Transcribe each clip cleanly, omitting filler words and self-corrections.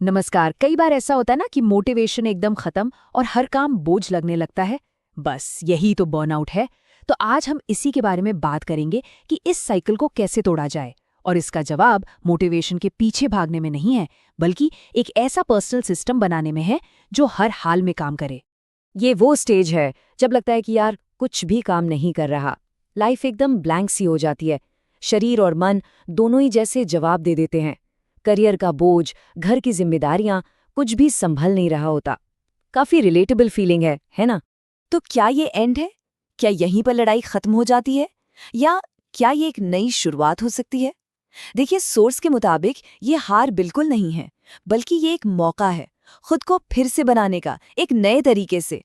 नमस्कार। कई बार ऐसा होता है ना कि मोटिवेशन एकदम खत्म और हर काम बोझ लगने लगता है। बस यही तो बर्नआउट है। तो आज हम इसी के बारे में बात करेंगे कि इस साइकिल को कैसे तोड़ा जाए। और इसका जवाब मोटिवेशन के पीछे भागने में नहीं है, बल्कि एक ऐसा पर्सनल सिस्टम बनाने में है जो हर हाल में काम करे। ये वो स्टेज है जब लगता है कि यार कुछ भी काम नहीं कर रहा, लाइफ एकदम ब्लैंक सी हो जाती है। शरीर और मन दोनों ही जैसे जवाब दे देते हैं। करियर का बोझ, घर की जिम्मेदारियां, कुछ भी संभल नहीं रहा होता। काफी रिलेटेबल फीलिंग है ना? तो क्या ये एंड है? क्या यहीं पर लड़ाई खत्म हो जाती है, या क्या ये एक नई शुरुआत हो सकती है? देखिए, सोर्स के मुताबिक ये हार बिल्कुल नहीं है, बल्कि ये एक मौका है खुद को फिर से बनाने का, एक नए तरीके से।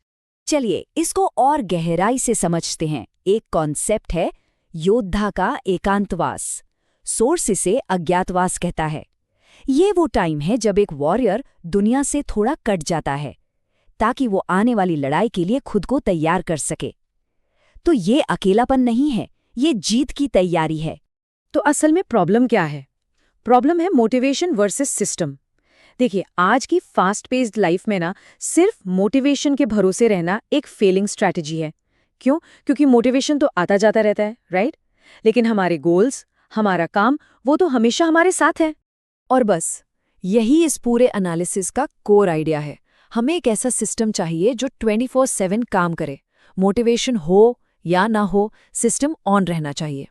चलिए इसको और गहराई से समझते हैं। एक कॉन्सेप्ट है योद्धा का एकांतवास। सोर्स इसे अज्ञातवास कहता है। ये वो टाइम है जब एक वॉरियर दुनिया से थोड़ा कट जाता है ताकि वो आने वाली लड़ाई के लिए खुद को तैयार कर सके। तो ये अकेलापन नहीं है, ये जीत की तैयारी है। तो असल में प्रॉब्लम क्या है? प्रॉब्लम है मोटिवेशन वर्सेस सिस्टम। देखिए, आज की फास्ट पेस्ड लाइफ में ना सिर्फ मोटिवेशन के भरोसे रहना एक फेलिंग स्ट्रैटेजी है। क्यों? क्योंकि मोटिवेशन तो आता जाता रहता है, राइट? लेकिन हमारे गोल्स, हमारा काम, वो तो हमेशा हमारे साथ है। और बस यही इस पूरे एनालिसिस का कोर आइडिया है। हमें एक ऐसा सिस्टम चाहिए जो 24/7 काम करे। मोटिवेशन हो या ना हो, सिस्टम ऑन रहना चाहिए।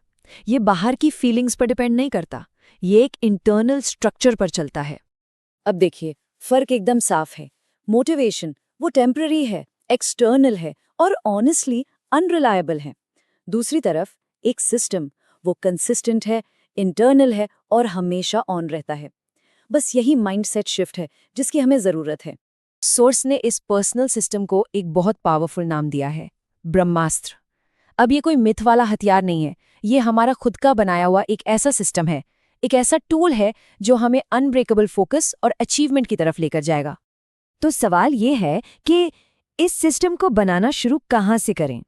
ये बाहर की फीलिंग्स पर डिपेंड नहीं करता, ये एक इंटरनल स्ट्रक्चर पर चलता है। अब देखिए, फर्क एकदम साफ है। मोटिवेशन वो टेम्पररी है, एक्सटर्नल है और ऑनेस्टली अनरिलायबल है। दूसरी तरफ एक सिस्टम वो कंसिस्टेंट है, इंटरनल है और हमेशा ऑन रहता है। बस यही माइंडसेट शिफ्ट है जिसकी हमें जरूरत है। सोर्स ने इस पर्सनल सिस्टम को एक बहुत पावरफुल नाम दिया है, ब्रह्मास्त्र। अब ये कोई मिथ वाला हथियार नहीं है, ये हमारा खुद का बनाया हुआ एक ऐसा सिस्टम है, एक ऐसा टूल है जो हमें अनब्रेकेबल फोकस और अचीवमेंट की तरफ लेकर जाएगा। तो सवाल ये है कि इस सिस्टम को बनाना शुरू कहाँ से करें?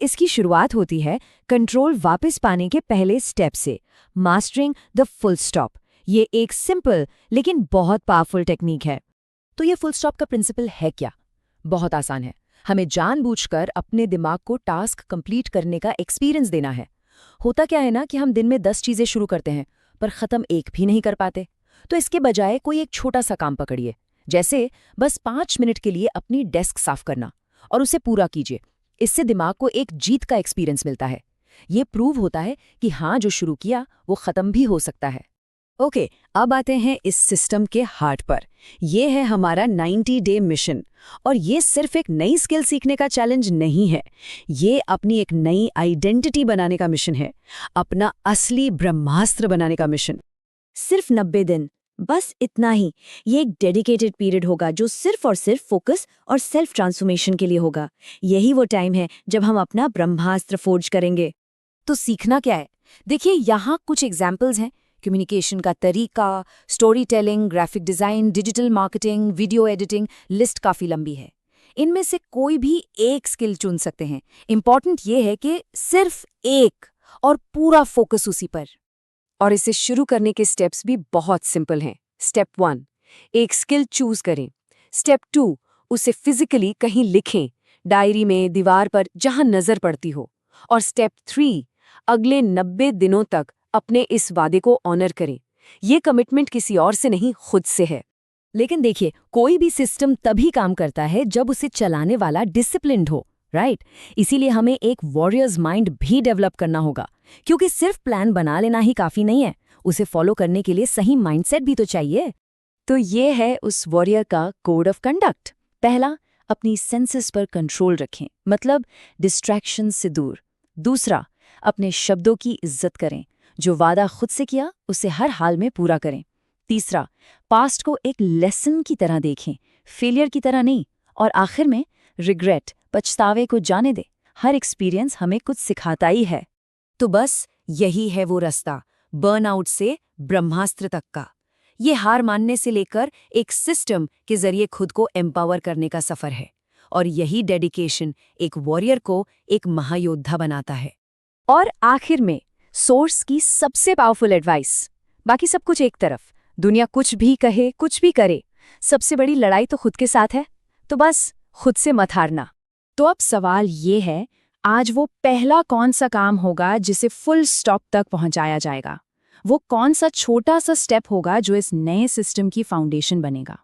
इसकी शुरुआत होती है कंट्रोल वापस पाने के पहले स्टेप से, मास्टरिंग द फुल स्टॉप। ये एक सिंपल लेकिन बहुत पावरफुल टेक्निक है। तो ये फुल स्टॉप का प्रिंसिपल है क्या? बहुत आसान है। हमें जानबूझकर अपने दिमाग को टास्क कंप्लीट करने का एक्सपीरियंस देना है। होता क्या है ना कि हम दिन में 10 चीजें शुरू करते हैं पर खत्म एक भी नहीं कर पाते। तो इसके बजाय कोई एक छोटा सा काम पकड़िए, जैसे बस 5 मिनट के लिए अपनी डेस्क साफ करना, और उसे पूरा कीजिए। इससे दिमाग को एक जीत का एक्सपीरियंस मिलता है। ये प्रूव होता है कि हाँ, जो शुरू किया वो खत्म भी हो सकता है। ओके, अब आते हैं इस सिस्टम के हार्ट पर। ये है हमारा 90 डे मिशन। और ये सिर्फ एक नई स्किल सीखने का चैलेंज नहीं है, ये अपनी एक नई आइडेंटिटी बनाने का मिशन है, अपना असली ब्रह्मास्त्र बनाने का मिशन। सिर्फ 90 दिन, बस इतना ही। ये एक डेडिकेटेड पीरियड होगा जो सिर्फ और सिर्फ फोकस और सेल्फ ट्रांसफॉर्मेशन के लिए होगा। यही वो टाइम है जब हम अपना ब्रह्मास्त्र फोर्ज करेंगे। तो सीखना क्या है? देखिए, यहाँ कुछ एग्जाम्पल्स हैं। कम्युनिकेशन का तरीका, story telling, graphic design, digital marketing, video editing, list काफी लंबी है। इनमें से कोई भी एक स्किल चुन सकते हैं। इंपॉर्टेंट ये है कि सिर्फ एक, और पूरा फोकस उसी पर। और इसे शुरू करने के स्टेप्स भी बहुत सिंपल हैं। स्टेप 1, एक स्किल चूज करें। स्टेप 2, उसे फिजिकली कहीं लिखें, डायरी में, दीवार पर, जहां नजर पड़ती हो। और स्टेप 3, अगले 90 दिनों तक अपने इस वादे को ऑनर करें। ये कमिटमेंट किसी और से नहीं, खुद से है। लेकिन देखिए, कोई भी सिस्टम तभी काम करता है जब उसे चलाने वाला डिसिप्लिन्ड हो, राइट? इसीलिए हमें एक वॉरियर्स माइंड भी डेवलप करना होगा, क्योंकि सिर्फ प्लान बना लेना ही काफी नहीं है, उसे फॉलो करने के लिए सही माइंडसेट भी तो चाहिए। तो ये है उस वॉरियर का कोड ऑफ कंडक्ट। पहला, अपनी सेंसेस पर कंट्रोल रखें, मतलब डिस्ट्रैक्शन से दूर। दूसरा, अपने शब्दों की इज्जत करें, जो वादा खुद से किया उसे हर हाल में पूरा करें। तीसरा, पास्ट को एक लेसन की तरह देखें, फेलियर की तरह नहीं। और आखिर में, रिग्रेट, पछतावे को जाने दे, हर एक्सपीरियंस हमें कुछ सिखाता ही है। तो बस यही है वो रास्ता, बर्नआउट से ब्रह्मास्त्र तक का। ये हार मानने से लेकर एक सिस्टम के जरिए खुद को एम्पावर करने का सफर है। और यही डेडिकेशन एक वॉरियर को एक महायोद्धा बनाता है। और आखिर में सोर्स की सबसे पावरफुल एडवाइस, बाकी सब कुछ एक तरफ, दुनिया कुछ भी कहे, कुछ भी करे, सबसे बड़ी लड़ाई तो खुद के साथ है, तो बस खुद से मत हारना। तो अब सवाल ये है, आज वो पहला कौन सा काम होगा जिसे फुल स्टॉप तक पहुंचाया जाएगा? वो कौन सा छोटा सा स्टेप होगा जो इस नए सिस्टम की फाउंडेशन बनेगा?